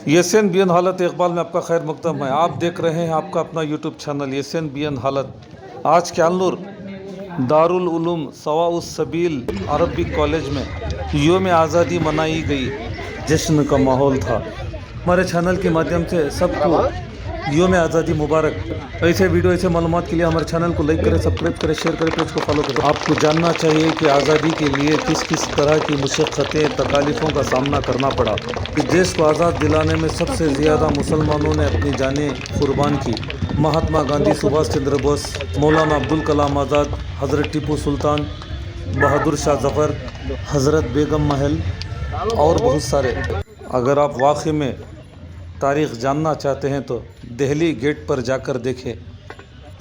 یسین بی این حالت اقبال میں آپ کا خیر مقدم ہے. آپ دیکھ رہے ہیں آپ کا اپنا یوٹیوب چینل یسین بی این حالت. آج کیالنور دارالعلوم سواء السبیل عربک کالج میں یوم آزادی منائی گئی. جشن کا ماحول تھا. ہمارے چینل کے مادھیم سے سب کو یوم آزادی مبارک. ایسے ویڈیو ایسے معلومات کے لیے ہمارے چینل کو لائک کریں، سبسکرائب کریں، شیئر کریں، پیج کو فالو کریں. آپ کو جاننا چاہیے کہ آزادی کے لیے کس کس طرح کی مشقتیں تکالیفوں کا سامنا کرنا پڑا. اس دیش کو آزاد دلانے میں سب سے زیادہ مسلمانوں نے اپنی جانیں قربان کی. مہاتما گاندھی، سبھاش چندر بوس، مولانا عبدالکلام آزاد، حضرت ٹیپو سلطان، بہادر شاہ ظفر، حضرت بیگم محل اور بہت سارے. اگر آپ واقعی میں تاریخ جاننا چاہتے ہیں تو دہلی گیٹ پر جا کر دیکھیں.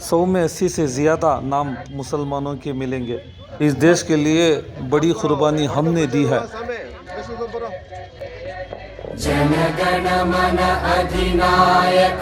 100 میں 80 سے زیادہ نام مسلمانوں کے ملیں گے. اس دیش کے لیے بڑی قربانی ہم نے دی ہے. جن گن من ادھینائک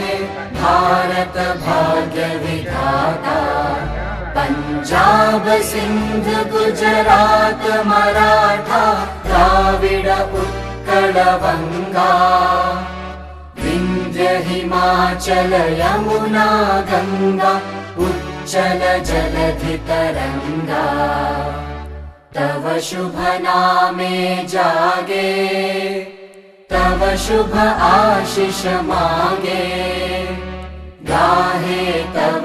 ہے بھارت بھاگیہ ودھاتا. پنجاب سندھ گجرات مراٹھا دراوڑ اتکل بنگا. وندھیہ ہماچل یمنا گنگا اچل جلدھی ترنگا. تب شبھ نامے جاگے تب شبھ آشیش مانگے. گاہے تب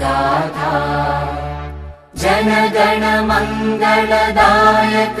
گاتھا جن گن منگل دایک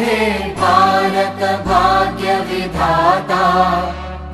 ہے بھارت بھاگیہ ودھاتا.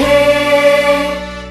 ہے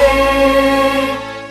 ہے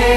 ہے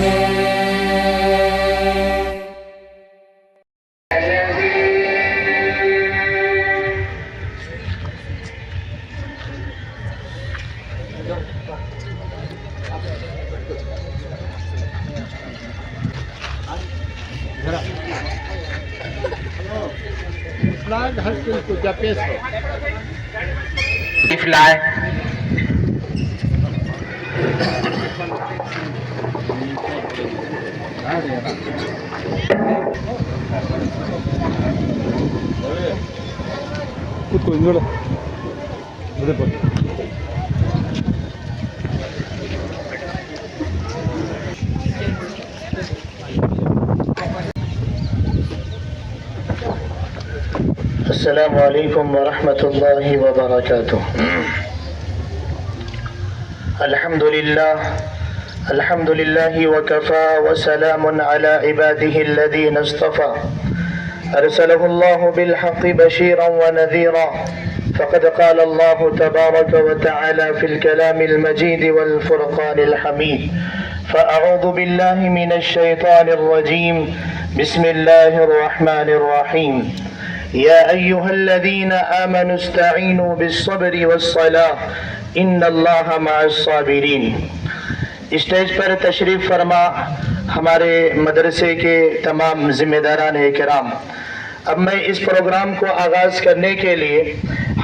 ہے. السلام علیکم ورحمۃ اللہ وبرکاتہ. الحمد للہ وکفا وسلام علی عباده الذین اصطفى. ارسلہ اللہ بالحق بشیرا ونذیرا. فقد قال اللہ تبارک وتعالى في الكلام المجید والفرقان الحمید. فاعوذ باللہ من الشیطان الرجیم. بسم اللہ الرحمن الرحیم. یا ایہا الذین آمنوا استعینوا بالصبر والصلاة ان اللہ مع الصابرین. اسٹیج پر تشریف فرما ہمارے مدرسے کے تمام ذمہ داران کرام. اب میں اس پروگرام کو آغاز کرنے کے لیے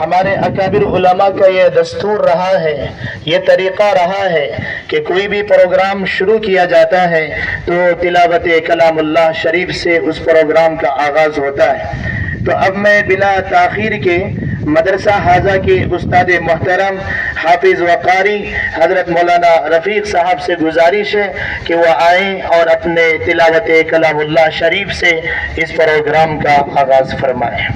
ہمارے اکابر علماء کا یہ دستور رہا ہے، یہ طریقہ رہا ہے کہ کوئی بھی پروگرام شروع کیا جاتا ہے تو تلاوت کلام اللہ شریف سے اس پروگرام کا آغاز ہوتا ہے. تو اب میں بلا تاخیر کے مدرسہ حاضہ کے استاد محترم حافظ وقاری حضرت مولانا رفیق صاحب سے گزارش ہے کہ وہ آئیں اور اپنے تلاوت کلام اللہ شریف سے اس پروگرام کا آغاز فرمائیں.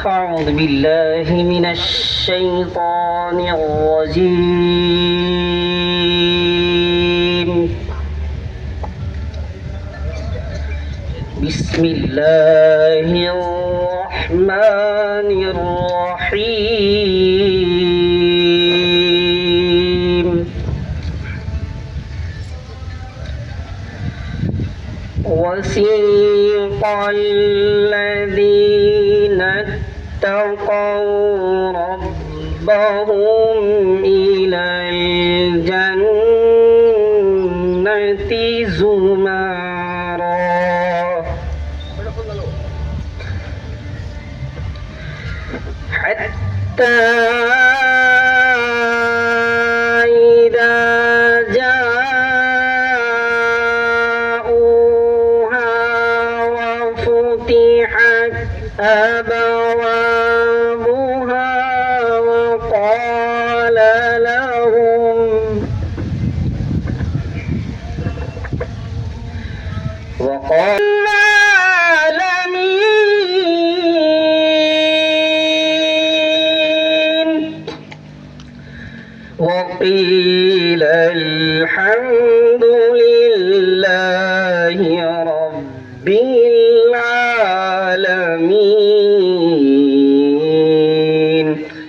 أعوذ بالله من الشيطان الرجيم. بسم الله الرحمن الرحيم. وسيق الذين اتقوا ربهم إلى الجنة زمرا إذا جاءوها وفتحت أبوابها وقال لهم العالمين وقيل الحمد لله رب العالمين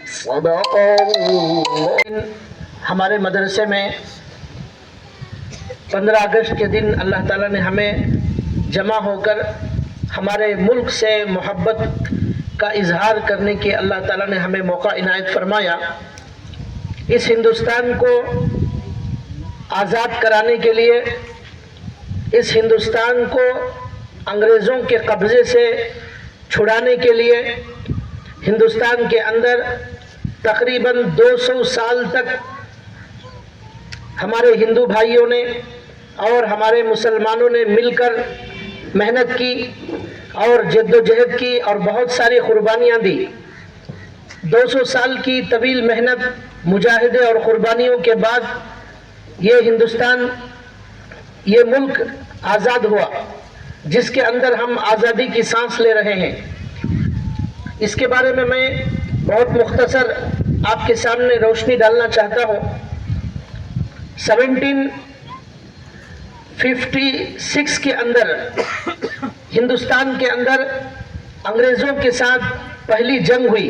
صدق الله. ہمارے مدرسے میں 15 اگست کے دن اللہ تعالیٰ نے ہمیں جمع ہو کر ہمارے ملک سے محبت کا اظہار کرنے کے اللہ تعالیٰ نے ہمیں موقع عنایت فرمایا. اس ہندوستان کو آزاد کرانے کے لیے، اس ہندوستان کو انگریزوں کے قبضے سے چھڑانے کے لیے ہندوستان کے اندر تقریباً 200 سال تک ہمارے ہندو بھائیوں نے اور ہمارے مسلمانوں نے مل کر محنت کی اور جد و جہد کی اور بہت ساری قربانیاں دی. 200 سال کی طویل محنت، مجاہدے اور قربانیوں کے بعد یہ ہندوستان، یہ ملک آزاد ہوا، جس کے اندر ہم آزادی کی سانس لے رہے ہیں. اس کے بارے میں بہت مختصر آپ کے سامنے روشنی ڈالنا چاہتا ہوں. 1756 کے اندر ہندوستان کے اندر انگریزوں کے ساتھ پہلی جنگ ہوئی.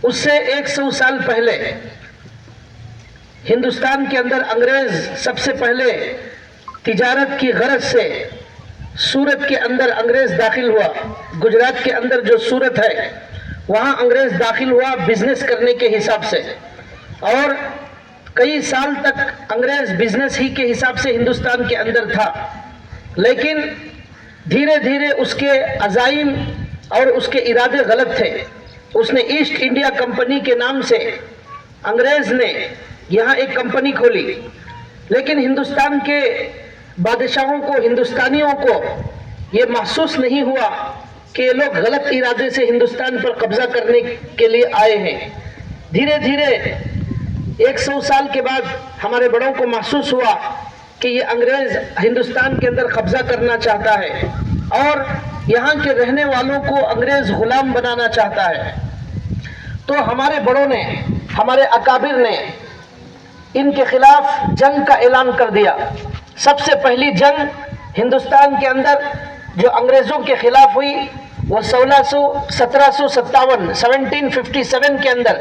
اس سے 100 سال پہلے ہندوستان کے اندر انگریز سب سے پہلے تجارت کی غرض سے سورت کے اندر انگریز داخل ہوا. گجرات کے اندر جو سورت ہے وہاں انگریز داخل ہوا بزنس کرنے کے حساب سے، اور کئی سال تک انگریز بزنس ہی کے حساب سے ہندوستان کے اندر تھا. لیکن دھیرے دھیرے اس کے عزائم اور اس کے ارادے غلط تھے. اس نے ایسٹ انڈیا کمپنی کے نام سے انگریز نے یہاں ایک کمپنی کھولی، لیکن ہندوستان کے بادشاہوں کو، ہندوستانیوں کو یہ محسوس نہیں ہوا کہ یہ لوگ غلط ارادے سے ہندوستان پر قبضہ کرنے کے لیے آئے ہیں. دھیرے دھیرے 100 سال کے بعد ہمارے بڑوں کو محسوس ہوا کہ یہ انگریز ہندوستان کے اندر قبضہ کرنا چاہتا ہے اور یہاں کے رہنے والوں کو انگریز غلام بنانا چاہتا ہے. تو ہمارے بڑوں نے، ہمارے اکابر نے ان کے خلاف جنگ کا اعلان کر دیا. سب سے پہلی جنگ ہندوستان کے اندر جو انگریزوں کے خلاف ہوئی وہ 1757 کے اندر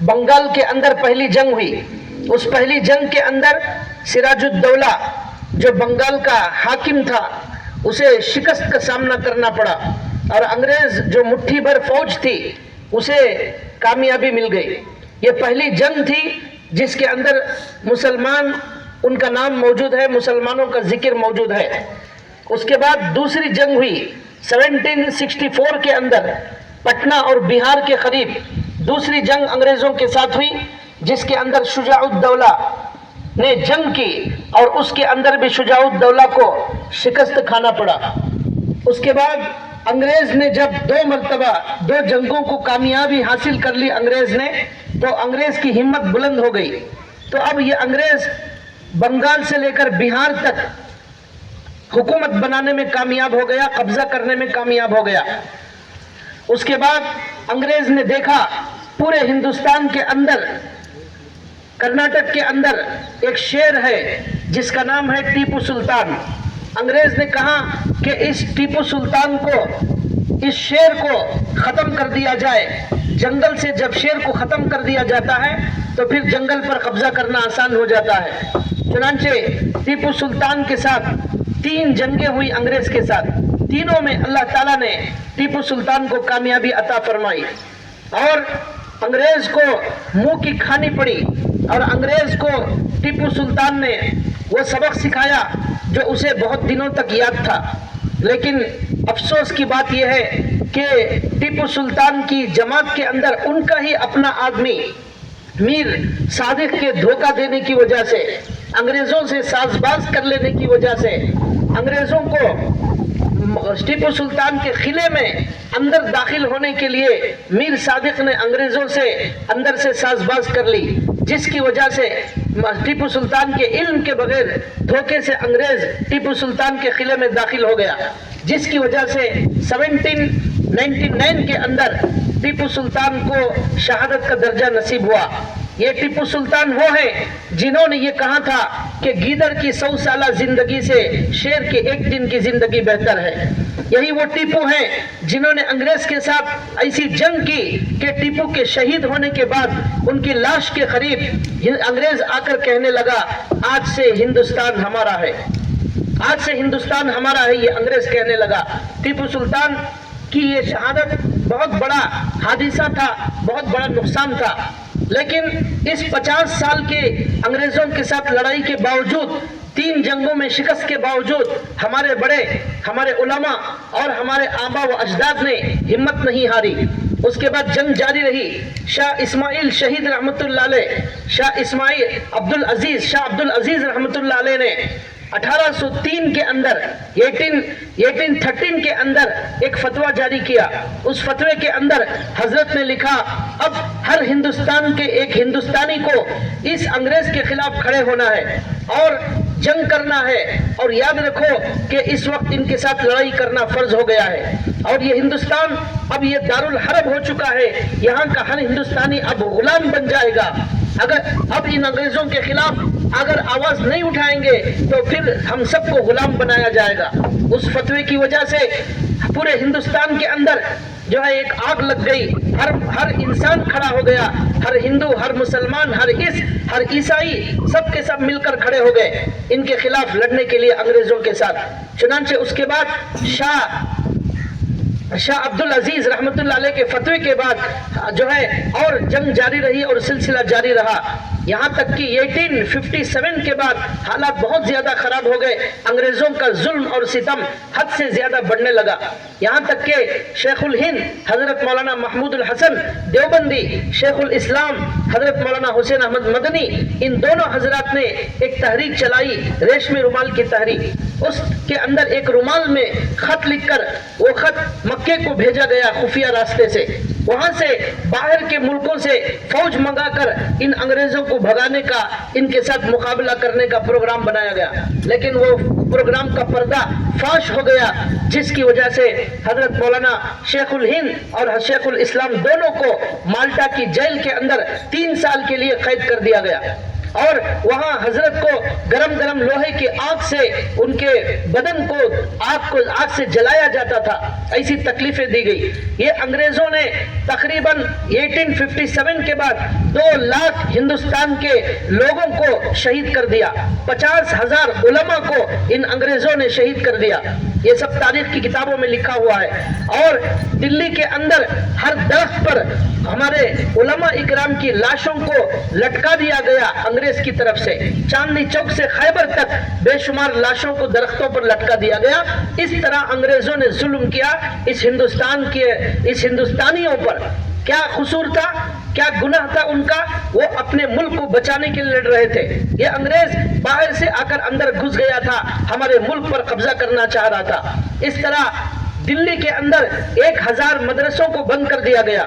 بنگال کے اندر پہلی جنگ ہوئی. اس پہلی جنگ کے اندر سراج الدولہ جو بنگال کا حاکم تھا اسے شکست کا سامنا کرنا پڑا، اور انگریز جو مٹھی بھر فوج تھی اسے کامیابی مل گئی. یہ پہلی جنگ تھی جس کے اندر مسلمان، ان کا نام موجود ہے، مسلمانوں کا ذکر موجود ہے. اس کے بعد دوسری جنگ ہوئی 1764 کے اندر پٹنہ اور بہار کے قریب دوسری جنگ انگریزوں کے ساتھ ہوئی، جس کے اندر شجاع الدولہ نے جنگ کی اور اس کے اندر بھی شجاع الدولہ کو شکست کھانا پڑا. اس کے بعد انگریز نے جب 2 مرتبہ 2 جنگوں کو کامیابی حاصل کر لی انگریز نے، تو انگریز کی ہمت بلند ہو گئی. تو اب یہ انگریز بنگال سے لے کر بہار تک حکومت بنانے میں کامیاب ہو گیا، قبضہ کرنے میں کامیاب ہو گیا. اس کے بعد انگریز نے دیکھا پورے ہندوستان کے اندر، کرناٹک کے اندر ایک شیر ہے جس کا نام ہے ٹیپو سلطان. انگریز نے کہا کہ اس ٹیپو سلطان کو، اس شیر کو ختم کر دیا جائے. جنگل سے جب شیر کو ختم کر دیا جاتا ہے تو پھر جنگل پر قبضہ کرنا آسان ہو جاتا ہے. چنانچہ ٹیپو سلطان کے ساتھ 3 جنگیں ہوئی انگریز کے ساتھ. تینوں میں اللہ تعالیٰ نے ٹیپو سلطان کو کامیابی عطا فرمائی اور انگریز کو منہ کی کھانی پڑی. اور انگریز کو ٹیپو سلطان نے وہ سبق سکھایا جو اسے بہت دنوں تک یاد تھا. لیکن افسوس کی بات یہ ہے کہ ٹیپو سلطان کی جماعت کے اندر ان کا ہی اپنا آدمی میر صادق کے دھوکہ دینے کی وجہ سے، انگریزوں سے ساز باز کر لینے کی وجہ سے، انگریزوں کو ٹیپو سلطان کے قلعے میں اندر داخل ہونے کے لیے میر صادق نے انگریزوں سے اندر سے ساز باز کر لی، جس کی وجہ سے ٹیپو سلطان کے علم کے بغیر دھوکے سے انگریز ٹیپو سلطان کے قلعے میں داخل ہو گیا، جس کی وجہ سے 1799 کے اندر ٹیپو سلطان کو شہادت کا درجہ نصیب ہوا۔ یہ ٹیپو سلطان وہ ہیں جنہوں نے یہ کہا تھا کہ گیدڑ کی 100 سالہ زندگی سے شیر کے ایک دن کی زندگی بہتر ہے۔ یہی وہ ٹیپو ہیں جنہوں نے انگریز کے ساتھ ایسی جنگ کی کہ ٹیپو کے شہید ہونے کے بعد ان کی لاش کے قریب انگریز آ کر کہنے لگا آج سے ہندوستان ہمارا ہے، آج سے ہندوستان ہمارا ہے، یہ انگریز کہنے لگا۔ ٹیپو سلطان کی یہ شہادت بہت بڑا حادثہ تھا، بہت بڑا نقصان تھا، لیکن اس 50 سال کے انگریزوں کے ساتھ لڑائی کے باوجود، 3 جنگوں میں شکست کے باوجود ہمارے بڑے، ہمارے علماء اور ہمارے آبا و اجداد نے ہمت نہیں ہاری۔ اس کے بعد جنگ جاری رہی۔ شاہ اسماعیل شہید رحمۃ اللہ علیہ، شاہ اسماعیل شاہ عبد العزیز رحمۃ اللہ علیہ نے 1803 کے اندر 1813 کے اندر ایک فتویٰ جاری کیا۔ اس فتوے کے اندر حضرت نے لکھا اب ہر ہندوستان کے ایک ہندوستانی کو اس انگریز کے خلاف کھڑے ہونا ہے اور جنگ کرنا ہے، اور یاد رکھو کہ اس وقت ان کے ساتھ لڑائی کرنا فرض ہو گیا ہے، اور یہ ہندوستان اب یہ دارالحرب ہو چکا ہے، یہاں کا ہر ہندوستانی اب غلام بن جائے گا۔ اگر اب ان انگریزوں کے خلاف اگر آواز نہیں اٹھائیں گے تو پھر ہم سب کو غلام بنایا جائے گا۔ اس فتوے کی وجہ سے پورے ہندوستان کے اندر جو ہے ایک آگ لگ گئی، ہر انسان کھڑا ہو گیا، ہر ہندو، ہر مسلمان، ہر عیسائی سب کے سب مل کر کھڑے ہو گئے ان کے خلاف لڑنے کے لیے انگریزوں کے ساتھ۔ چنانچہ اس کے بعد شاہ عبد العزیز رحمۃ اللہ علیہ کے فتوے کے بعد جو ہے اور جنگ جاری رہی اور سلسلہ جاری رہا، یہاں تک کہ 1857 کے بعد حالات بہت زیادہ خراب ہو گئے، انگریزوں کا ظلم اور ستم حد سے زیادہ بڑھنے لگا، یہاں تک کہ شیخ الہند حضرت مولانا محمود الحسن دیوبندی، شیخ الاسلام حضرت مولانا حسین احمد مدنی، ان دونوں حضرات نے ایک تحریک چلائی، ریشمی رومال کی تحریک۔ اس کے اندر ایک رومال میں خط لکھ کر وہ خط مکے کو بھیجا گیا خفیہ راستے سے، وہاں سے باہر کے ملکوں سے فوج منگا کر ان انگریزوں کو بھگانے کا، ان کے ساتھ مقابلہ کرنے کا پروگرام بنایا گیا، لیکن وہ پروگرام کا پردہ فاش ہو گیا، جس کی وجہ سے حضرت مولانا شیخ الہند اور شیخ الاسلام دونوں کو مالٹا کی جیل کے اندر 3 سال کے لیے قید کر دیا گیا، اور وہاں حضرت کو گرم گرم لوہے کی آگ سے ان کے بدن کو آگ سے جلایا جاتا تھا، ایسی تکلیفیں دی گئی۔ یہ انگریزوں نے تقریباً 1857 کے بعد 2 لاکھ ہندوستان کے لوگوں کو شہید کر دیا، 50,000 علماء کو ان انگریزوں نے شہید کر دیا، یہ سب تاریخ کی کتابوں میں لکھا ہوا ہے۔ اور دلی کے اندر ہر درخت پر ہمارے علماء اکرام کی لاشوں کو لٹکا دیا گیا انگریز کی طرف سے، چاندنی چوک سے خیبر تک بے شمار لاشوں کو درختوں پر لٹکا دیا گیا۔ اس طرح انگریزوں نے ظلم کیا اس ہندوستانیوں پر۔ کیا قصور تھا، کیا گناہ تھا ان کا؟ وہ اپنے ملک کو بچانے کے لیے لڑ رہے تھے، یہ انگریز باہر سے آ کر اندر گھس گیا تھا، ہمارے ملک پر قبضہ کرنا چاہ رہا تھا۔ اس طرح دلی کے اندر 1000 مدرسوں کو بند کر دیا گیا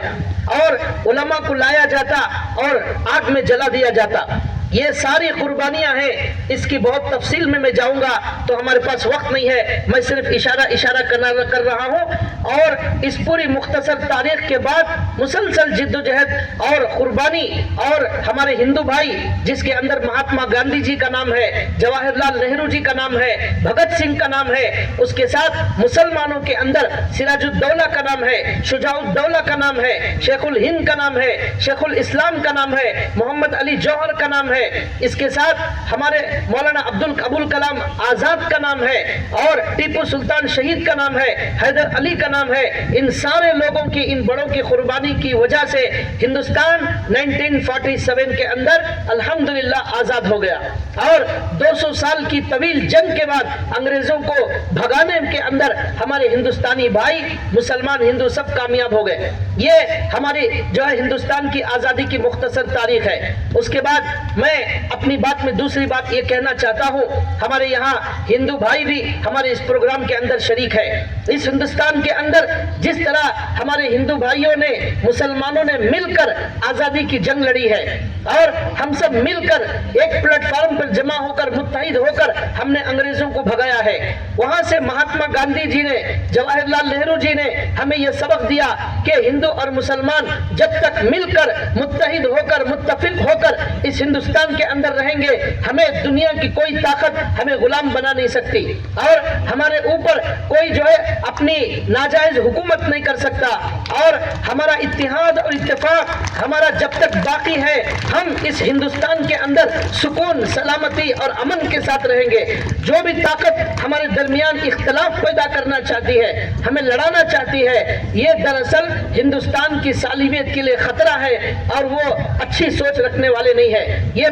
اور علماء کو لایا جاتا اور آگ میں جلا دیا جاتا۔ یہ ساری قربانیاں ہیں، اس کی بہت تفصیل میں جاؤں گا تو ہمارے پاس وقت نہیں ہے، میں صرف اشارہ کر رہا ہوں۔ اور اس پوری مختصر تاریخ کے بعد مسلسل جد و جہد اور قربانی، اور ہمارے ہندو بھائی جس کے اندر مہاتما گاندھی جی کا نام ہے، جواہر لال نہرو جی کا نام ہے، بھگت سنگھ کا نام ہے، اس کے ساتھ مسلمانوں کے اندر سراج الدولہ کا نام ہے، شجاع الدولہ کا نام ہے، شیخ الہند کا نام ہے، شیخ الاسلام کا نام ہے، محمد علی جوہر کا نام ہے، ہے, اس کے ساتھ ہمارے مولانا ابوال کلام آزاد کا نام ہے, اور ٹیپو سلطان شہید کا نام ہے, حیدر علی کا نام ہے. ان سارے لوگوں کی, ان بڑوں کی قربانی کی وجہ سے ہندوستان 1947 کے اندر الحمدللہ آزاد ہو گیا, اور 200 سال کی طویل جنگ کے بعد انگریزوں کو بھگانے کے اندر ہمارے ہندوستانی بھائی مسلمان ہندو سب کامیاب ہو گئے. یہ ہماری جو ہے ہندوستان کی آزادی کی مختصر تاریخ ہے. اس کے بعد میں اپنی بات میں دوسری بات یہ کہنا چاہتا ہوں, ہمارے یہاں ہندو بھائی بھی ہمارے اس پروگرام کے اندر شریک ہے. اس ہندوستان کے اندر جس طرح ہمارے ہندو بھائیوں نے, مسلمانوں نے مل کر آزادی کی جنگ لڑی ہے, اور ہم سب مل کر ایک پلیٹ فارم پر جمع ہو کر, متحد ہو کر ہم نے انگریزوں کو بھگایا ہے. وہاں سے مہاتما گاندھی جی نے, جواہر لال نہرو جی نے ہمیں یہ سبق دیا کہ ہندو اور مسلمان جب تک مل کر, متحد ہو کر, متفق ہو کر اس ہندوستان کے اندر رہیں گے, ہمیں دنیا کی کوئی طاقت ہمیں غلام بنا نہیں سکتی, اور ہمارے اوپر کوئی جو ہے اپنی ناجائز حکومت نہیں کر سکتا. اور ہمارا اتحاد اور اتفاق ہمارا جب تک باقی ہے, ہم اس ہندوستان کے اندر سکون, سلامتی اور امن کے ساتھ رہیں گے. جو بھی طاقت ہمارے درمیان اختلاف پیدا کرنا چاہتی ہے, ہمیں لڑانا چاہتی ہے, یہ دراصل ہندوستان کی سالمیت کے لیے خطرہ ہے, اور وہ اچھی سوچ رکھنے والے نہیں ہے. یہ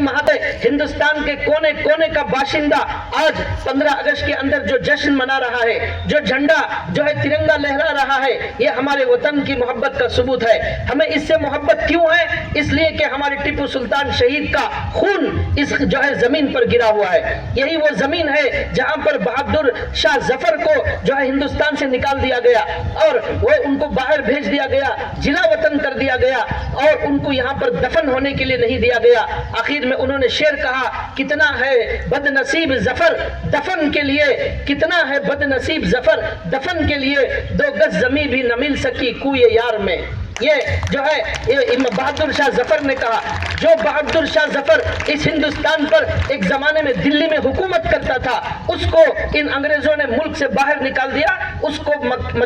ہندوستان کے کونے کونے کا باشندہ آج 15 اگست کے اندر جو جشن منا رہا ہے, جو جھنڈا جو ہے ترنگا لہرا رہا ہے, یہ ہمارے وطن کی محبت کا ثبوت ہے. ہمیں اس سے محبت کیوں ہے؟ اس لیے کہ ہمارے ٹیپو سلطان شہید کا خون اس جو ہے زمین پر گرا ہوا ہے. یہی وہ زمین ہے جہاں پر بہادر شاہ ظفر کو جو ہے ہندوستان سے نکال دیا گیا, اور وہ ان کو باہر بھیج دیا گیا, جلا وطن کر دیا گیا, اور ان کو یہاں پر دفن ہونے کے لیے نہیں دیا گیا. آخر میں انہوں نے شعر کہا, کتنا ہے بد نصیب ظفر دفن کے لیے, کتنا ہے بد نصیب ظفر دفن کے لیے, 2 گز زمین بھی نہ مل سکی کوئے یار میں. یہ جو ہے بہادر شاہ ظفر نے کہا. جو بہادر شاہ ظفر اس ہندوستان پر ایک زمانے میں دلی میں حکومت کرتا تھا, اس کو ان انگریزوں نے ملک سے باہر نکال دیا, اس کو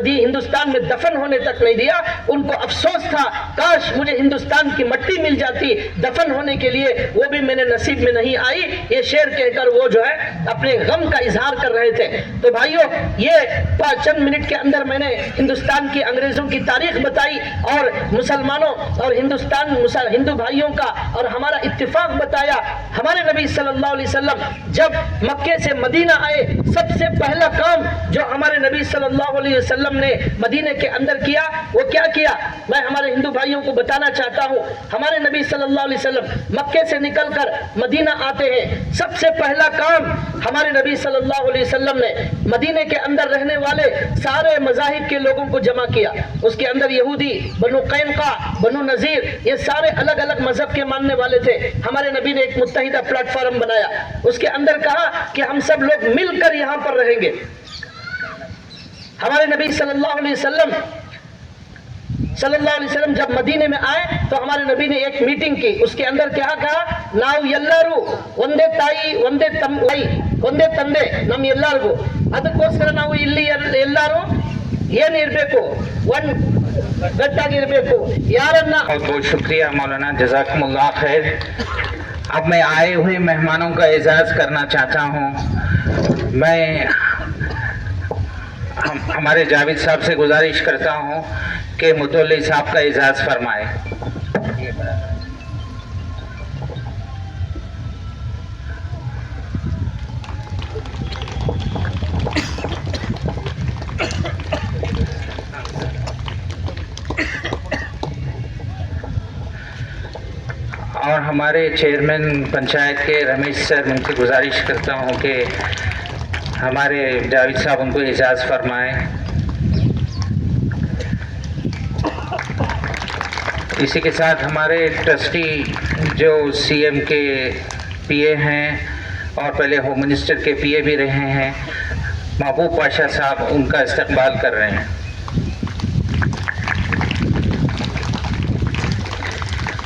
ہندوستان میں دفن ہونے تک نہیں دیا. ان کو افسوس تھا, کاش مجھے ہندوستان کی مٹی مل جاتی دفن ہونے کے لیے, وہ بھی میرے نصیب میں نہیں آئی. یہ شعر کہہ کر وہ جو ہے اپنے غم کا اظہار کر رہے تھے. تو بھائیوں, یہ چند منٹ کے اندر میں نے ہندوستان کی انگریزوں کی تاریخ بتائی, اور مسلمانوں اور ہندو بھائیوں کا اور ہمارا اتفاق بتایا. ہمارے نبی صلی اللہ علیہ وسلم جب مکے سے مدینہ آئے, سب سے پہلا کام جو ہمارے نبی صلی اللہ علیہ وسلم نے مدینہ کے اندر کیا, وہ کیا کیا, میں ہمارے ہندو بھائیوں کو بتانا چاہتا ہوں. ہمارے نبی صلی اللہ علیہ وسلم مکے سے نکل کر مدینہ آتے ہیں, سب سے پہلا کام ہمارے نبی صلی اللہ علیہ وسلم نے مدینہ کے اندر رہنے والے سارے مذاہب کے لوگوں کو جمع کیا. اس کے اندر یہودی, بنو قینقاع, بنو نذیر, یہ سارے الگ الگ مذہب کے ماننے والے تھے. ہمارے نبی نے ایک متحدہ پلیٹ فارم بنایا, اس کے اندر کہا کہ ہم سب لوگ مل کر یہاں پر رہیں گے. ہمارے نبی صلی اللہ علیہ وسلم جب مدینے میں آئے تو ہمارے نبی نے ایک میٹنگ کی. اس کے اندر کیا کہا, ناؤ یلارو ونದೇ ತಾಯಿ ونದೇ ತಂದೆ ونದೇ ತಂದೆ ನಮ್ಮ ಎಲ್ಲರಿಗೂ, ಅದಕ್ಕೋಸ್ಕರ ನಾವು ಇಲ್ಲಿ ಎಲ್ಲರೂ ಏನಿರಬೇಕು, ಗಟ್ಟಾಗಿರ್ಬೇಕು. ಯಾರನ್ನ بہت بہت شکریہ مولانا, جزاکم اللہ خیر. اب میں آئے ہوئے مہمانوں کا اعزاز کرنا چاہتا ہوں. میں ہمارے جاوید صاحب سے گزارش کرتا ہوں کہ متولی صاحب کا اعزاز فرمائے. اور ہمارے چیئرمین پنچایت کے رمیش سر, ان سے گزارش کرتا ہوں کہ ہمارے جاوید صاحب ان کو اعزاز فرمائیں. اسی کے ساتھ ہمارے ٹرسٹی جو سی ایم کے پی اے ہیں اور پہلے ہوم منسٹر کے پی اے بھی رہے ہیں, محبوب پاشا صاحب, ان کا استقبال کر رہے ہیں.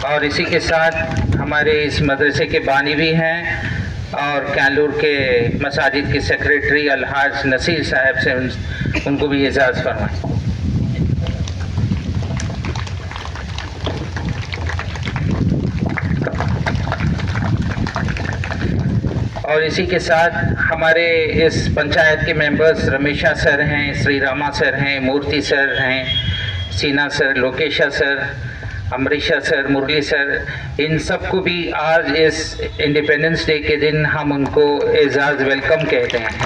اور اسی کے ساتھ ہمارے اس مدرسے کے بانی بھی ہیں اور کینلور کے مساجد کے سیکریٹری الحاج نصیر صاحب سے ان کو بھی اعزاز فرمائیں. اور اسی کے ساتھ ہمارے اس پنچایت کے ممبرز رمیشا سر ہیں، سری راما سر ہیں، مورتی سر ہیں، سینا سر، لوکیشا سر، امریشا سر، مرلی سر، ان سب کو بھی آج اس انڈیپینڈنس ڈے کے دن ہم ان کو اعزاز ویلکم کہتے ہیں.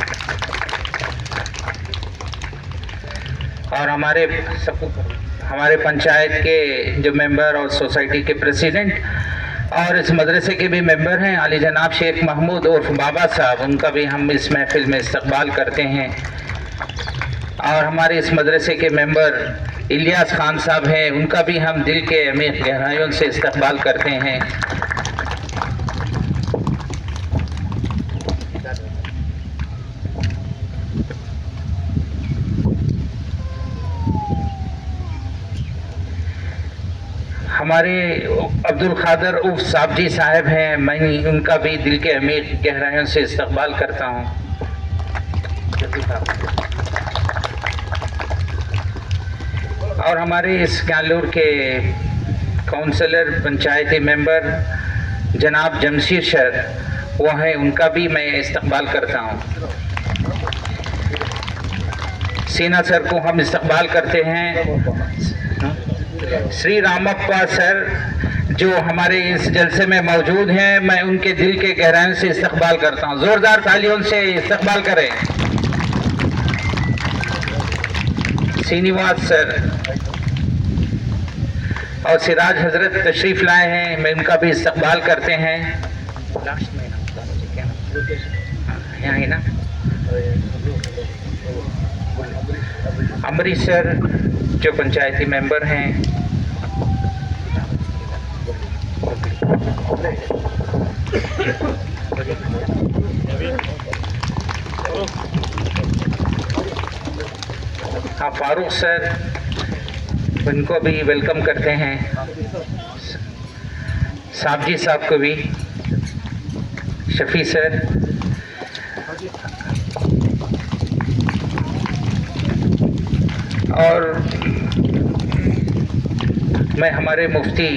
اور ہمارے پنچایت کے جو ممبر اور سوسائٹی کے پریزیڈنٹ اور اس مدرسے کے بھی ممبر ہیں علی جناب شیخ محمود عرف بابا صاحب، ان کا بھی ہم اس محفل میں استقبال کرتے ہیں. اور ہمارے اس مدرسے کے ممبر الیاس خان صاحب ہیں، ان کا بھی ہم دل کے عمیق گہرائیوں سے استقبال کرتے ہیں. ہمارے عبد القادر عرف صاحب جی صاحب ہیں، میں ان کا بھی دل کے عمیق گہرائیوں سے استقبال کرتا ہوں. اور ہمارے اس کیانلور کے کونسلر پنچایتی ممبر جناب جمشید سر وہ ہیں، ان کا بھی میں استقبال کرتا ہوں. سینا سر کو ہم استقبال کرتے ہیں. سری رامپا سر جو ہمارے اس جلسے میں موجود ہیں، میں ان کے دل کے گہرائیوں سے استقبال کرتا ہوں. زوردار تالیوں سے استقبال کریں. سینیواس سر اور سراج حضرت تشریف لائے ہیں، میں ان کا بھی استقبال کرتے ہیں. یہاں نا امریش سر جو پنچایتی ممبر ہیں. ہاں فاروق سر، ان کو بھی ویلکم کرتے ہیں. صاحب جی صاحب کو بھی، شفیع سر، اور میں ہمارے مفتی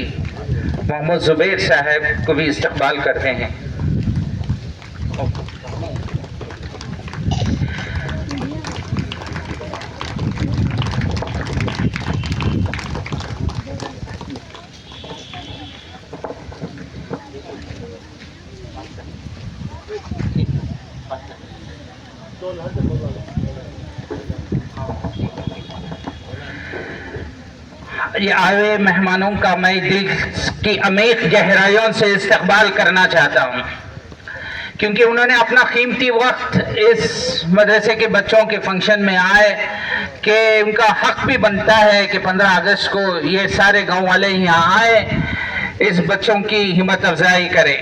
محمد زبیر صاحب کو بھی استقبال کرتے ہیں. یہ آئے مہمانوں کا میں دل کی عمیق گہرائیوں سے استقبال کرنا چاہتا ہوں، کیونکہ انہوں نے اپنا قیمتی وقت اس مدرسے کے بچوں کے فنکشن میں آئے کہ ان کا حق بھی بنتا ہے کہ 15 اگست کو یہ سارے گاؤں والے یہاں آئے، اس بچوں کی ہمت افزائی کریں.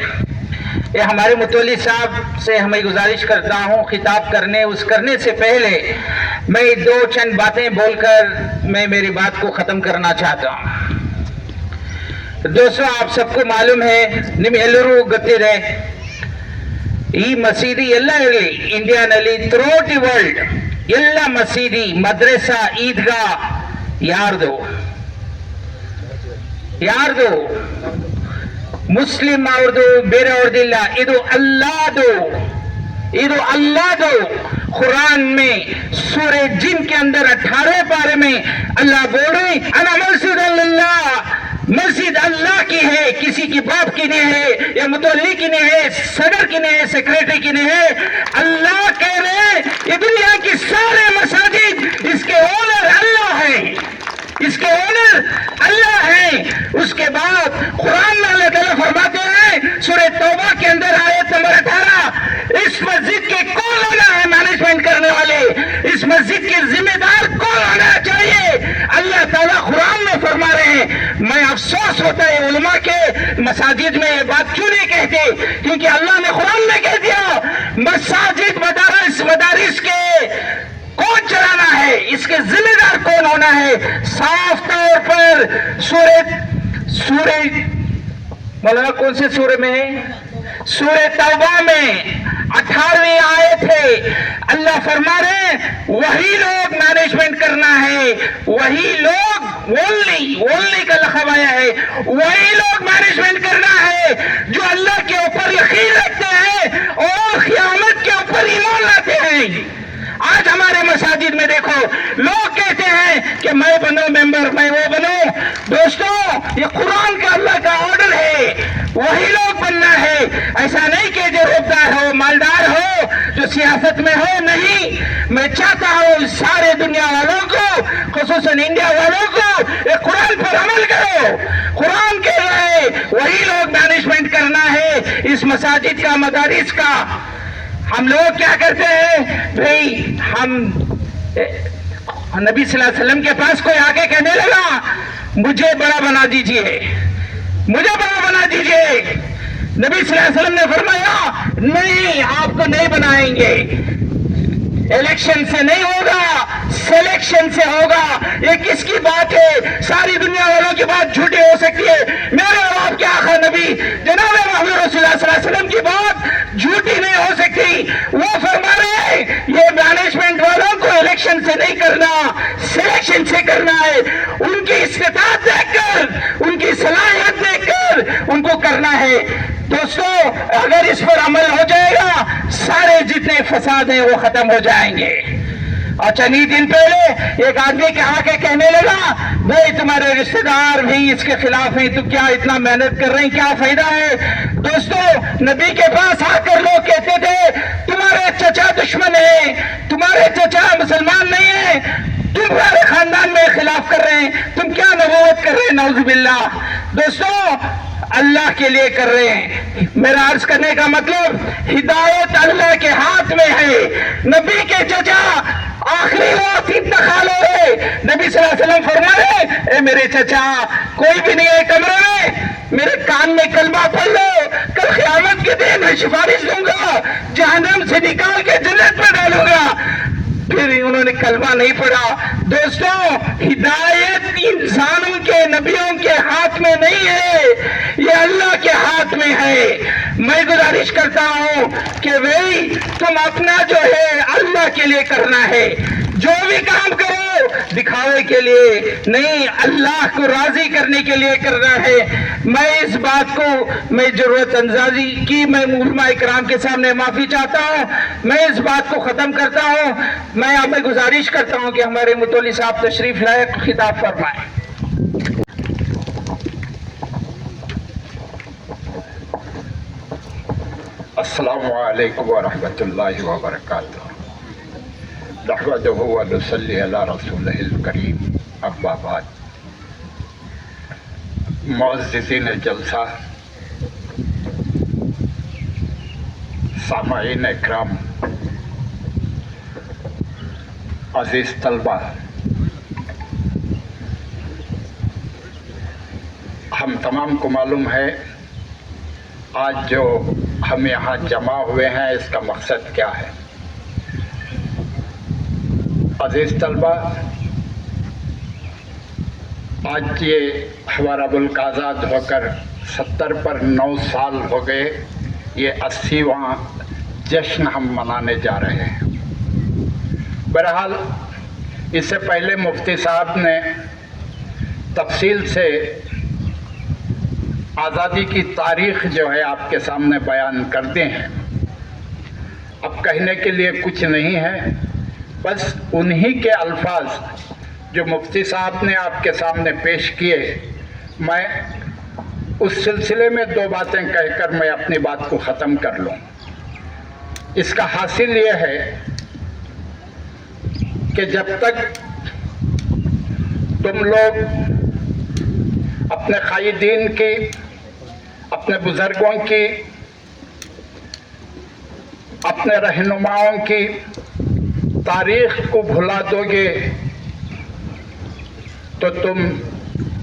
یہ ہمارے متولی صاحب سے ہمیں گزارش کرتا ہوں خطاب کرنے سے پہلے میں دو چند باتیں بول کر میں میری بات کو ختم کرنا چاہتا ہوں. دوستو، آپ سب کو معلوم ہے ನಿಮ್ಮೆಲ್ಲರೂ ಗೊತ್ತಿದೆ ಈ ಮಸೀದಿ ಎಲ್ಲ ಇರಲಿ ಇಂಡಿಯಾನಲ್ಲಿ ಥ್ರೂಔಟ್ ದಿ ವರ್ಲ್ಡ್ ಎಲ್ಲ ಮಸೀದಿ ಮದ್ರಸಾ ಈದ್ಗಾ ಯಾರ್ದು ಮುಸ್ಲಿಂ ಅವ್ರದ್ದು ಬೇರೆಯವ್ರದಿಲ್ಲ, ಇದು ಅಲ್ಲಾಹದು. قرآن میں سورہ جن کے اندر 18 پارے میں اللہ بولے انا مسجد اللہ، مسجد اللہ کی ہے، کسی کی باپ کی نہیں ہے، یا متولی کی نہیں ہے، صدر کی نہیں ہے، سیکریٹری کی نہیں ہے. اللہ کہہ رہے ہیں یہ دنیا کی سارے مساجد اس کے اونر اللہ ہیں، اس کے اونر اللہ ہیں. اس کے بعد قرآن میں اللہ تعالیٰ فرماتے ہیں سورہ توبہ کے اندر آیت نمبر 18، اس مسجد کے کون ہونا ہے مینجمنٹ کرنے والے، اس مسجد کے ذمہ دار کون ہونا چاہیے. اللہ تعالیٰ قرآن میں فرما رہے ہیں. میں افسوس ہوتا ہے علماء کے مساجد میں یہ بات کیوں نہیں کہتے، کیونکہ اللہ نے قرآن میں کہہ دیا مساجد مدارس کے کون چلانا ہے، اس کے ذمہ دار کون ہونا ہے. صاف طور پر سورہ مولانا کون سے سورہ میں ہے، سورہ توبہ میں 18ویں آیت ہے. اللہ فرما رہے ہیں وہی لوگ مینجمنٹ کرنا ہے، وہی لوگ ولی کا لقب آیا ہے، وہی لوگ مینجمنٹ کرنا ہے جو اللہ کے اوپر یقین رکھتے ہیں ہیں اور قیامت کے اوپر ایمان لاتے ہیں. آج ہمارے مساجد میں دیکھو لوگ کہتے ہیں کہ میں بنوں ممبر, میں وہ بنوں. دوستو, یہ قرآن کا اللہ کا آرڈر ہے, وہی لوگ بننا ہے. ایسا نہیں کہ جو روبدار ہو, مالدار ہو, جو سیاست میں ہو, نہیں. میں چاہتا ہوں سارے دنیا والوں کو, خصوصاً انڈیا والوں کو, یہ قرآن پر عمل کرو. قرآن کہہ رہا ہے وہی لوگ مینجمنٹ کرنا ہے اس مساجد کا, مدارس کا. ہم لوگ کیا کرتے ہیں بھئی, ہم نبی صلی اللہ علیہ وسلم کے پاس کوئی آگے کہنے لگا مجھے بڑا بنا دیجئے, مجھے بڑا بنا دیجئے. نبی صلی اللہ علیہ وسلم نے فرمایا نہیں, آپ کو نہیں بنائیں گے. الیکشن سے نہیں ہوگا, سلیکشن سے ہوگا. یہ کس کی بات ہے؟ ساری دنیا والوں کی بات جھوٹی ہو سکتی ہے, میرے اور آپ کے آقا نبی جناب محمد رسول اللہ صلی اللہ علیہ وسلم کی بات جھوٹی نہیں ہو سکتی. وہ فرما رہے ہیں یہ مینجمنٹ والوں کو الیکشن سے نہیں کرنا, سلیکشن سے کرنا ہے. ان کی استطاعت دیکھ کر, ان کی صلاحیت دیکھ کر ان کو کرنا ہے. دوستو, اگر اس پر عمل ہو جائے گا سارے جتنے فساد ہیں وہ ختم ہو جائیں گے. اور چند دن پہلے ایک آدمی کے آ کے کہنے لگا بھائی تمہارے رشتہ دار بھی اس کے خلاف ہیں, تو کیا اتنا محنت کر رہے ہیں, کیا فائدہ ہے؟ دوستو, نبی کے پاس آ کر لوگ کہتے تھے تمہارے چچا دشمن ہیں, تمہارے چچا مسلمان نہیں ہیں, تم تمہارے خاندان میں خلاف کر رہے ہیں, تم کیا نبوت کر رہے ہیں, نعوذ باللہ. دوستو, اللہ کے لیے کر رہے ہیں. میرا عرض کرنے کا مطلب ہدایت اللہ کے ہاتھ میں ہے. نبی کے چچا آخری وقت انتقال ہو گئے, نبی صلی اللہ علیہ وسلم فرما رہے اے میرے چچا کوئی بھی نہیں ہے کمرے میں, میرے کان میں کلمہ پڑھ لو, کل قیامت کے دن میں سفارش دوں گا, جہنم سے نکال کے جنت میں ڈالوں گا. پھر انہوں نے کلمہ نہیں پڑھا. دوستو, ہدایت انسانوں کے, نبیوں کے ہاتھ میں نہیں ہے, یہ اللہ کے ہاتھ میں ہے. میں گزارش کرتا ہوں کہ بھئی تم اپنا جو ہے اللہ کے لیے کرنا ہے. جو بھی کام کرو دکھاوے کے لیے نہیں, اللہ کو راضی کرنے کے لیے کرنا ہے. میں اس بات کو, میں ضرورت اندازی کی میں علماء اکرام کے سامنے معافی چاہتا ہوں. میں اس بات کو ختم کرتا ہوں. میں آپ میں گزارش کرتا ہوں کہ ہمارے متولی صاحب تشریف لائے, خطاب فرمائیں. السلام علیکم ورحمۃ اللہ وبرکاتہ. نحمدہ ونصلی علی رسولہ الکریم. اما بعد, معززین جلسہ, سامعین اکرام, عزیز طلبہ, ہم تمام کو معلوم ہے آج جو ہم یہاں جمع ہوئے ہیں اس کا مقصد کیا ہے. عزیز طلبہ, آج یہ ہمارا ملک آزاد ہو کر 70 پر 9 سال ہو گئے. یہ 80واں جشن ہم منانے جا رہے ہیں. بہرحال اس سے پہلے مفتی صاحب نے تفصیل سے آزادی کی تاریخ جو ہے آپ کے سامنے بیان کرتے ہیں. اب کہنے کے لیے کچھ نہیں ہے, بس انہی کے الفاظ جو مفتی صاحب نے آپ کے سامنے پیش کیے, میں اس سلسلے میں 2 باتیں کہہ کر میں اپنی بات کو ختم کر لوں. اس کا حاصل یہ ہے کہ جب تک تم لوگ اپنے قائدین کی, اپنے بزرگوں کی, اپنے رہنماؤں کی تاریخ کو بھلا دو گے تو تم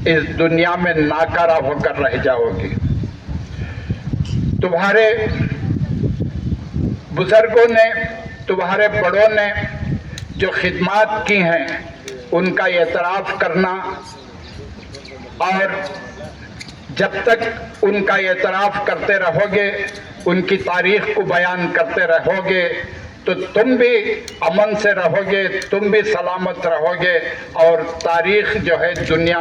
اس دنیا میں ناکارہ ہو کر رہ جاؤ گے. تمہارے بزرگوں نے, تمہارے بڑوں نے جو خدمات کی ہیں ان کا اعتراف کرنا, اور جب تک ان کا اعتراف کرتے رہو گے, ان کی تاریخ کو بیان کرتے رہو گے, تو تم بھی امن سے رہو گے, تم بھی سلامت رہو گے, اور تاریخ جو ہے دنیا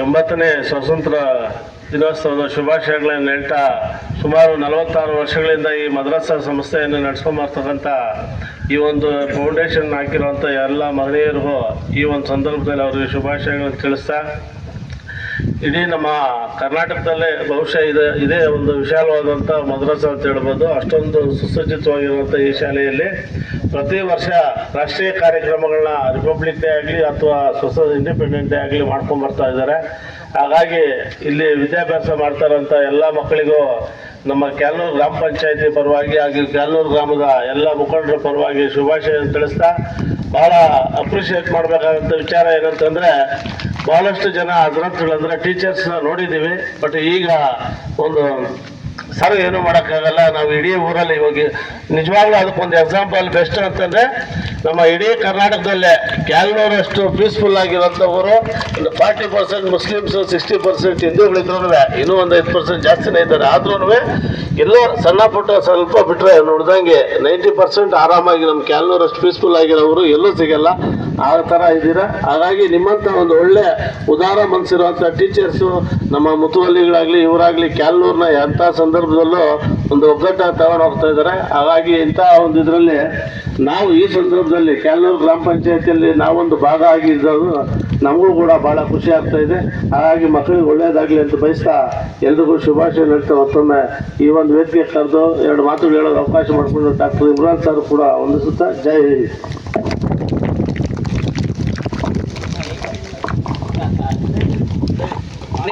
ಎಂಬತ್ತನೇ ಸ್ವಾತಂತ್ರ್ಯ ದಿನೋತ್ಸವದ ಶುಭಾಶಯಗಳನ್ನು ಹೇಳ್ತಾ, ಸುಮಾರು 46 ವರ್ಷಗಳಿಂದ ಈ ಮದ್ರಸಾ ಸಂಸ್ಥೆಯನ್ನು ನಡೆಸ್ಕೊಂಬರ್ತಕ್ಕಂಥ ಈ ಒಂದು ಫೌಂಡೇಶನ್ ಹಾಕಿರುವಂಥ ಎಲ್ಲ ಮಹನೀಯರಿಗೂ ಈ ಒಂದು ಸಂದರ್ಭದಲ್ಲಿ ಅವರಿಗೆ ಶುಭಾಶಯಗಳನ್ನು ತಿಳಿಸ್ತಾ, ಇಡೀ ನಮ್ಮ ಕರ್ನಾಟಕದಲ್ಲೇ ಬಹುಶಃ ಇದೇ ಒಂದು ವಿಶಾಲವಾದಂಥ ಮದ್ರಸಾ ಅಂತ ಹೇಳ್ಬೋದು. ಅಷ್ಟೊಂದು ಸುಸಜ್ಜಿತವಾಗಿರುವಂಥ ಈ ಶಾಲೆಯಲ್ಲಿ ಪ್ರತಿ ವರ್ಷ ರಾಷ್ಟ್ರೀಯ ಕಾರ್ಯಕ್ರಮಗಳನ್ನ ರಿಪಬ್ಲಿಕ್ ಡೇ ಆಗಲಿ ಅಥವಾ ಇಂಡಿಪೆಂಡೆಂಟ್ ಡೇ ಆಗಲಿ ಮಾಡ್ಕೊಂಬರ್ತಾ ಇದ್ದಾರೆ. ಹಾಗಾಗಿ ಇಲ್ಲಿ ವಿದ್ಯಾಭ್ಯಾಸ ಮಾಡ್ತಾರಂಥ ಎಲ್ಲ ಮಕ್ಕಳಿಗೂ ನಮ್ಮ ಕ್ಯಾಲ್ನೂರು ಗ್ರಾಮ ಪಂಚಾಯತಿ ಪರವಾಗಿ ಹಾಗೆ ಕ್ಯಾಲ್ನೂರು ಗ್ರಾಮದ ಎಲ್ಲ ಮುಖಂಡರ ಪರವಾಗಿ ಶುಭಾಶಯ ತಿಳಿಸ್ತಾ, ಭಾಳ ಅಪ್ರಿಷಿಯೇಟ್ ಮಾಡಬೇಕಾದಂಥ ವಿಚಾರ ಏನಂತಂದರೆ, ಭಾಳಷ್ಟು ಜನ ಹಜರತ್ಗಳಂದರೆ ಟೀಚರ್ಸ್ನ ನೋಡಿದ್ದೀವಿ. ಬಟ್ ಈಗ ಒಂದು ಸರ್ ಏನೂ ಮಾಡೋಕ್ಕಾಗಲ್ಲ, ನಾವು ಇಡೀ ಊರಲ್ಲಿ ಇವಾಗ ನಿಜವಾಗ್ಲೂ ಅದಕ್ಕೊಂದು ಎಕ್ಸಾಂಪಲ್ ಬೆಸ್ಟ್ ಅಂತಂದರೆ, ನಮ್ಮ ಇಡೀ ಕರ್ನಾಟಕದಲ್ಲೇ ಕ್ಯಾಲ್ನೂರಷ್ಟು ಪೀಸ್ಫುಲ್ ಆಗಿರೋಂಥ ಊರು. ಒಂದು 40% ಮುಸ್ಲಿಮ್ಸು, 60% ಹಿಂದೂಗಳಿದ್ರೂ ಇನ್ನೂ ಒಂದು 5% ಜಾಸ್ತಿನೇ ಇದ್ದಾರೆ. ಆದ್ರೂ ಎಲ್ಲೋ ಸಣ್ಣ ಪುಟ್ಟ ಸ್ವಲ್ಪ ಬಿಟ್ಟರೆ ನೋಡ್ದಂಗೆ 90% ಆರಾಮಾಗಿ ನಮ್ಮ ಕ್ಯಾಲ್ನೂರಷ್ಟು ಪೀಸ್ಫುಲ್ ಆಗಿರೋರು ಎಲ್ಲೂ ಸಿಗಲ್ಲ. ಆ ಥರ ಇದ್ದೀರಾ. ಹಾಗಾಗಿ ನಿಮ್ಮಂಥ ಒಂದು ಒಳ್ಳೆ ಉದಾರ ಮನಸ್ಸಿರುವಂಥ ಟೀಚರ್ಸು ನಮ್ಮ ಮುತುವಲ್ಲಿಗಳಾಗಲಿ ಇವರಾಗಲಿ ಕ್ಯಾಲ್ನೂರನ್ನ ಎಂಥ ಸಂದರ್ಭದಲ್ಲೂ ಒಂದು ಒಗ್ಗಟ್ಟಾಗಿ ತಗೊಂಡು ಹೋಗ್ತಾ ಇದ್ದಾರೆ. ಹಾಗಾಗಿ ಇಂಥ ಒಂದು ಇದರಲ್ಲಿ ನಾವು ಈ ಸಂದರ್ಭದಲ್ಲಿ ಕ್ಯಾಲ್ನೂರು ಗ್ರಾಮ ಪಂಚಾಯತಿಯಲ್ಲಿ ನಾವೊಂದು ಭಾಗ ಆಗಿದ್ದದು ನಮಗೂ ಕೂಡ ಭಾಳ ಖುಷಿ ಆಗ್ತಾ ಇದೆ. ಹಾಗಾಗಿ ಮಕ್ಕಳಿಗೆ ಒಳ್ಳೆಯದಾಗಲಿ ಅಂತ ಬಯಸ್ತಾ ಎಲ್ರಿಗೂ ಶುಭಾಶಯ ಹೇಳ್ತಾ ಮತ್ತೊಮ್ಮೆ ಈ ಒಂದು ವೇದಿಕೆ ಕರೆದು 2 ಮಾತುಗಳು ಹೇಳೋದು ಅವಕಾಶ ಮಾಡಿಕೊಂಡು ಡಾಕ್ಟರ್ ಇಮ್ರಾನ್ ಸರ್ ಕೂಡ ವಂದಿಸುತ್ತಾ ಜೈ ಹಿಂದ್.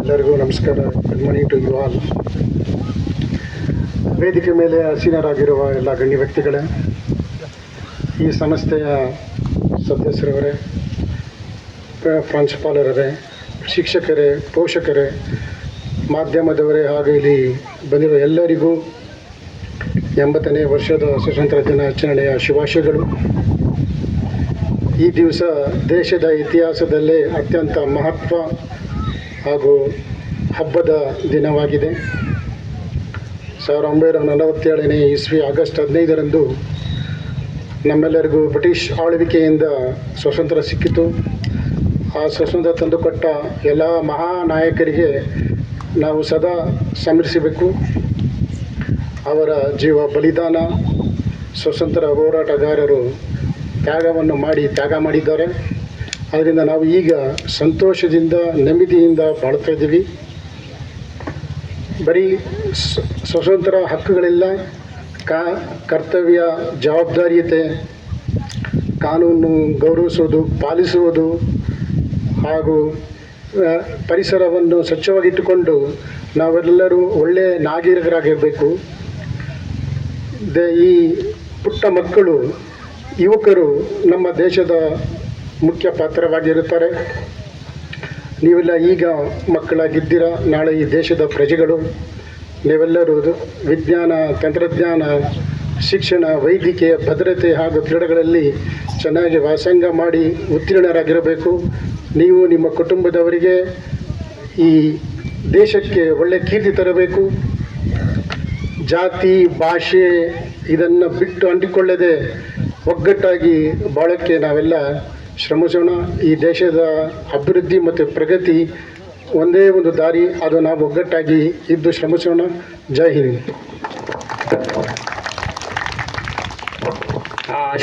ಎಲ್ಲರಿಗೂ ನಮಸ್ಕಾರ. Good morning to you all. ವೇದಿಕೆ ಮೇಲೆ ಆಸೀನರಾಗಿರುವ ಎಲ್ಲ ಗಣ್ಯ ವ್ಯಕ್ತಿಗಳೇ, ಈ ಸಂಸ್ಥೆಯ ಸದಸ್ಯರವರೇ, ಪ್ರಾಂಶುಪಾಲರೇ, ಶಿಕ್ಷಕರೇ, ಪೋಷಕರೇ, ಮಾಧ್ಯಮದವರೇ ಹಾಗೂ ಇಲ್ಲಿ ಬಂದಿರುವ ಎಲ್ಲರಿಗೂ 80ನೇ ವರ್ಷದ ಸ್ವಾತಂತ್ರ್ಯ ದಿನಾಚರಣೆಯ ಶುಭಾಶಯಗಳು. ಈ ದಿವಸ ದೇಶದ ಇತಿಹಾಸದಲ್ಲೇ ಅತ್ಯಂತ ಮಹತ್ವ ಹಾಗೂ ಹಬ್ಬದ ದಿನವಾಗಿದೆ. 1947ನೇ ಇಸ್ವಿ ಆಗಸ್ಟ್ 15ರಂದು ನಮ್ಮೆಲ್ಲರಿಗೂ ಬ್ರಿಟಿಷ್ ಆಳ್ವಿಕೆಯಿಂದ ಸ್ವಾತಂತ್ರ್ಯ ಸಿಕ್ಕಿತು. ಆ ಸ್ವಾತಂತ್ರ್ಯ ತಂದುಕೊಟ್ಟ ಎಲ್ಲ ಮಹಾನಾಯಕರಿಗೆ ನಾವು ಸದಾ ಸ್ಮರಿಸಬೇಕು. ಅವರ ಜೀವ ಬಲಿದಾನ, ಸ್ವಾತಂತ್ರ್ಯ ಹೋರಾಟಗಾರರು ತ್ಯಾಗ ಮಾಡಿದ್ದಾರೆ. ಅದರಿಂದ ನಾವು ಈಗ ಸಂತೋಷದಿಂದ ನೆಮ್ಮದಿಯಿಂದ ಬಾಳ್ತಾ ಇದ್ದೀವಿ. ಬರೀ ಸ್ವತಂತ್ರ ಹಕ್ಕುಗಳಿಲ್ಲ, ಕರ್ತವ್ಯ, ಜವಾಬ್ದಾರಿಯತೆ, ಕಾನೂನು ಗೌರವಿಸುವುದು, ಪಾಲಿಸುವುದು ಹಾಗೂ ಪರಿಸರವನ್ನು ಸ್ವಚ್ಛವಾಗಿಟ್ಟುಕೊಂಡು ನಾವೆಲ್ಲರೂ ಒಳ್ಳೆಯ ನಾಗರಿಕರಾಗಿರಬೇಕು. ಈ ಪುಟ್ಟ ಮಕ್ಕಳು, ಯುವಕರು ನಮ್ಮ ದೇಶದ ಮುಖ್ಯ ಪಾತ್ರವಾಗಿರುತ್ತಾರೆ. ನೀವೆಲ್ಲ ಈಗ ಮಕ್ಕಳಾಗಿದ್ದೀರ, ನಾಳೆ ಈ ದೇಶದ ಪ್ರಜೆಗಳು. ನೀವೆಲ್ಲರೂ ವಿಜ್ಞಾನ, ತಂತ್ರಜ್ಞಾನ, ಶಿಕ್ಷಣ, ವೈದ್ಯಕೀಯ, ಭದ್ರತೆ ಹಾಗೂ ಕ್ರೀಡೆಗಳಲ್ಲಿ ಚೆನ್ನಾಗಿ ವ್ಯಾಸಂಗ ಮಾಡಿ ಉತ್ತೀರ್ಣರಾಗಿರಬೇಕು. ನೀವು ನಿಮ್ಮ ಕುಟುಂಬದವರಿಗೆ ಈ ದೇಶಕ್ಕೆ ಒಳ್ಳೆಯ ಕೀರ್ತಿ ತರಬೇಕು. ಜಾತಿ, ಭಾಷೆ ಇದನ್ನು ಬಿಟ್ಟು ಅಂಟಿಕೊಳ್ಳದೆ ಒಗ್ಗಟ್ಟಾಗಿ ಬಾಳೋಕ್ಕೆ ನಾವೆಲ್ಲ ಶ್ರಮಿಸೋಣ. ಈ ದೇಶದ ಅಭಿವೃದ್ಧಿ ಮತ್ತು ಪ್ರಗತಿ ಒಂದೇ ಒಂದು ದಾರಿ, ಅದು ನಾವು ಒಗ್ಗಟ್ಟಾಗಿ ಇದ್ದು ಶ್ರಮಿಸೋಣ. ಜೈ ಹಿಂದ್.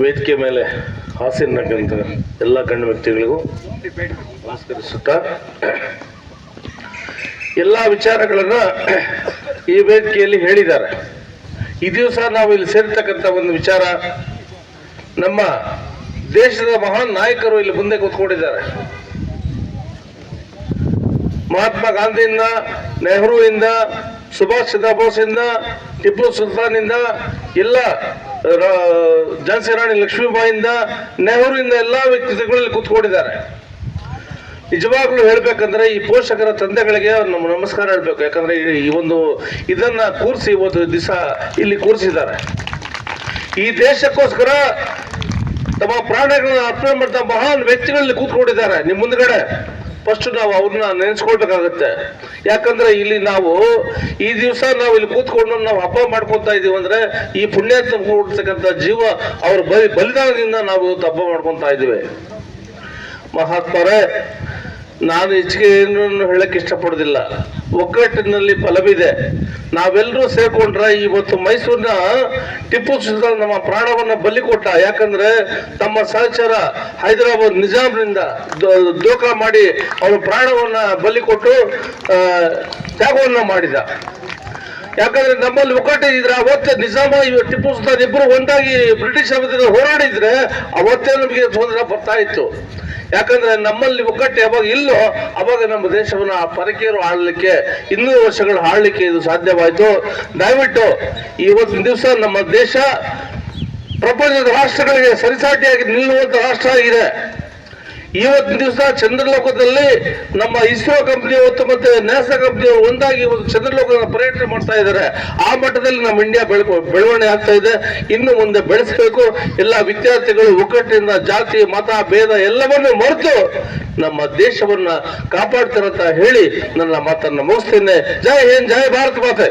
ವೇದಿಕೆ ಮೇಲೆ ಹಾಸನಕ್ಕಂತ ಎಲ್ಲ ಗಣ್ಯ ವ್ಯಕ್ತಿಗಳಿಗೂ ನಮಸ್ಕರಿಸುತ್ತಾ ಎಲ್ಲ ವಿಚಾರಗಳನ್ನ ಈ ವೇದಿಕೆಯಲ್ಲಿ ಹೇಳಿದ್ದಾರೆ. ಈ ದಿವಸ ನಾವು ಇಲ್ಲಿ ಸೇರ್ತಕ್ಕಂಥ ಒಂದು ವಿಚಾರ, ನಮ್ಮ ದೇಶದ ಮಹಾನ್ ನಾಯಕರು ಇಲ್ಲಿ ಮುಂದೆ ಕೂತ್ಕೊಂಡಿದ್ದಾರೆ. ಮಹಾತ್ಮ ಗಾಂಧಿಯಿಂದ, ನೆಹರುವಿಂದ, ಸುಭಾಷ್ ಚಂದ್ರ ಬೋಸ್ನಿಂದ, ಟಿಪ್ಪು ಸುಲ್ತಾನಿಂದ, ಎಲ್ಲ ಝಾನ್ಸಿ ರಾಣಿ ಲಕ್ಷ್ಮೀಬಾಯಿಂದ, ನೆಹರುವಿಂದ ಎಲ್ಲ ವ್ಯಕ್ತಿಗಳಲ್ಲಿ ಕೂತ್ಕೊಂಡಿದ್ದಾರೆ. ನಿಜವಾಗ್ಲೂ ಹೇಳ್ಬೇಕಂದ್ರೆ ಈ ಪೋಷಕರ ತಂದೆಗಳಿಗೆ ನಮ್ಮ ನಮಸ್ಕಾರ ಹೇಳ್ಬೇಕು. ಯಾಕಂದ್ರೆ ಈ ಒಂದು ಇದನ್ನ ಕೂರಿಸಿ ಒಂದು ದಿವಸ ಇಲ್ಲಿ ಕೂರಿಸಿದ್ದಾರೆ. ಈ ದೇಶಕ್ಕೋಸ್ಕರ ತಮ್ಮ ಪ್ರಾಣಗಳನ್ನ ಅರ್ಪಣೆ ಮಾಡಿದ ಮಹಾನ್ ವ್ಯಕ್ತಿಗಳಲ್ಲಿ ಕೂತ್ಕೊಂಡಿದ್ದಾರೆ ನಿಮ್ಮ ಮುಂದ್ಗಡೆ. ಫಸ್ಟ್ ನಾವು ಅವ್ರನ್ನ ನೆನೆಸ್ಕೊಳ್ಬೇಕಾಗತ್ತೆ. ಯಾಕಂದ್ರೆ ಇಲ್ಲಿ ನಾವು ಈ ದಿವಸ ನಾವು ಇಲ್ಲಿ ಕೂತ್ಕೊಂಡು ನಾವು ಹಬ್ಬ ಮಾಡ್ಕೊತಾ ಇದೀವಿ ಅಂದ್ರೆ ಈ ಪುಣ್ಯಾತ್ಮ ಕೊಡ್ತಕ್ಕಂಥ ಜೀವ ಅವ್ರ ಬಲಿದಾನದಿಂದ ನಾವು ಇವತ್ತು ಹಬ್ಬ ಮಾಡ್ಕೊತಾ ಇದೀವಿ. ಮಹಾತ್ಮರೇ, ನಾನು ಹೆಚ್ಚಿಗೆ ಏನು ಹೇಳಕ್ ಇಷ್ಟಪಡೋದಿಲ್ಲ. ಒಗ್ಗಟ್ಟಿನಲ್ಲಿ ಫಲವಿದೆ. ನಾವೆಲ್ಲರೂ ಸೇರ್ಕೊಂಡ್ರೆ ಇವತ್ತು ಮೈಸೂರಿನ ಟಿಪ್ಪು ಸುಲ್ತಾನ್ ನಮ್ಮ ಪ್ರಾಣವನ್ನ ಬಲಿ ಕೊಟ್ಟ. ಯಾಕಂದ್ರೆ ತಮ್ಮ ಸಹಚರ ಹೈದರಾಬಾದ್ ನಿಜಾಮ್ನಿಂದ ದೋಖಾ ಮಾಡಿ ಅವರ ಪ್ರಾಣವನ್ನ ಬಲಿ ಕೊಟ್ಟು ತ್ಯಾಗವನ್ನ ಮಾಡಿದ. ಯಾಕಂದ್ರೆ ನಮ್ಮಲ್ಲಿ ಒಗ್ಗಟ್ಟಿದ್ರೆ ಅವತ್ತೇ ನಿಜಾಮ ಟಿಪ್ಪು ಸುಲ್ತಾನ್ ಇಬ್ಬರು ಒಂದಾಗಿ ಬ್ರಿಟಿಷ್ ವಿರುದ್ಧ ಹೋರಾಡಿದ್ರೆ ಅವತ್ತೇ ನಮಗೆ ತೊಂದರೆ ಬರ್ತಾ ಇತ್ತು. ಯಾಕಂದ್ರೆ ನಮ್ಮಲ್ಲಿ ಒಗ್ಗಟ್ಟು ಯಾವಾಗ ಇಲ್ಲೋ ಅವಾಗ ನಮ್ಮ ದೇಶವನ್ನ ಪರಕೀಯರು ಆಳ್ಲಿಕ್ಕೆ 200 ವರ್ಷಗಳು ಆಳ್ಲಿಕ್ಕೆ ಇದು ಸಾಧ್ಯವಾಯಿತು. ದಯವಿಟ್ಟು ಇವತ್ತಿನ ದಿವಸ ನಮ್ಮ ದೇಶ ಪ್ರಪಂಚದ ರಾಷ್ಟ್ರಗಳಿಗೆ ಸರಿಸಾಟಿಯಾಗಿ ನಿಲ್ಲುವಂತ ರಾಷ್ಟ್ರ ಆಗಿದೆ. ಇವತ್ತಿನ ದಿವಸ ಚಂದ್ರಲೋಕದಲ್ಲಿ ನಮ್ಮ ಇಸ್ರೋ ಕಂಪನಿ ಮತ್ತೆ ನ್ಯಾಸಾ ಕಂಪನಿಯವರು ಒಂದಾಗಿ ಒಂದು ಚಂದ್ರಲೋಕದ ಪರ್ಯಟನೆ ಮಾಡ್ತಾ ಇದ್ದಾರೆ. ಆ ಮಟ್ಟದಲ್ಲಿ ನಮ್ಮ ಇಂಡಿಯಾ ಬೆಳವಣಿಗೆ ಆಗ್ತಾ ಇದೆ. ಇನ್ನು ಮುಂದೆ ಬೆಳೆಸಬೇಕು. ಎಲ್ಲ ವಿದ್ಯಾರ್ಥಿಗಳು ಒಗ್ಗಟ್ಟಿನಿಂದ ಜಾತಿ ಮತ ಭೇದ ಎಲ್ಲವನ್ನೂ ಮರೆತು ನಮ್ಮ ದೇಶವನ್ನ ಕಾಪಾಡ್ತಾರಂತ ಹೇಳಿ ನನ್ನ ಮಾತನ್ನ ಮುಗಿಸ್ತೇನೆ. ಜೈ ಹಿಂದ್, ಜೈ ಭಾರತ್ ಮಾತೆ.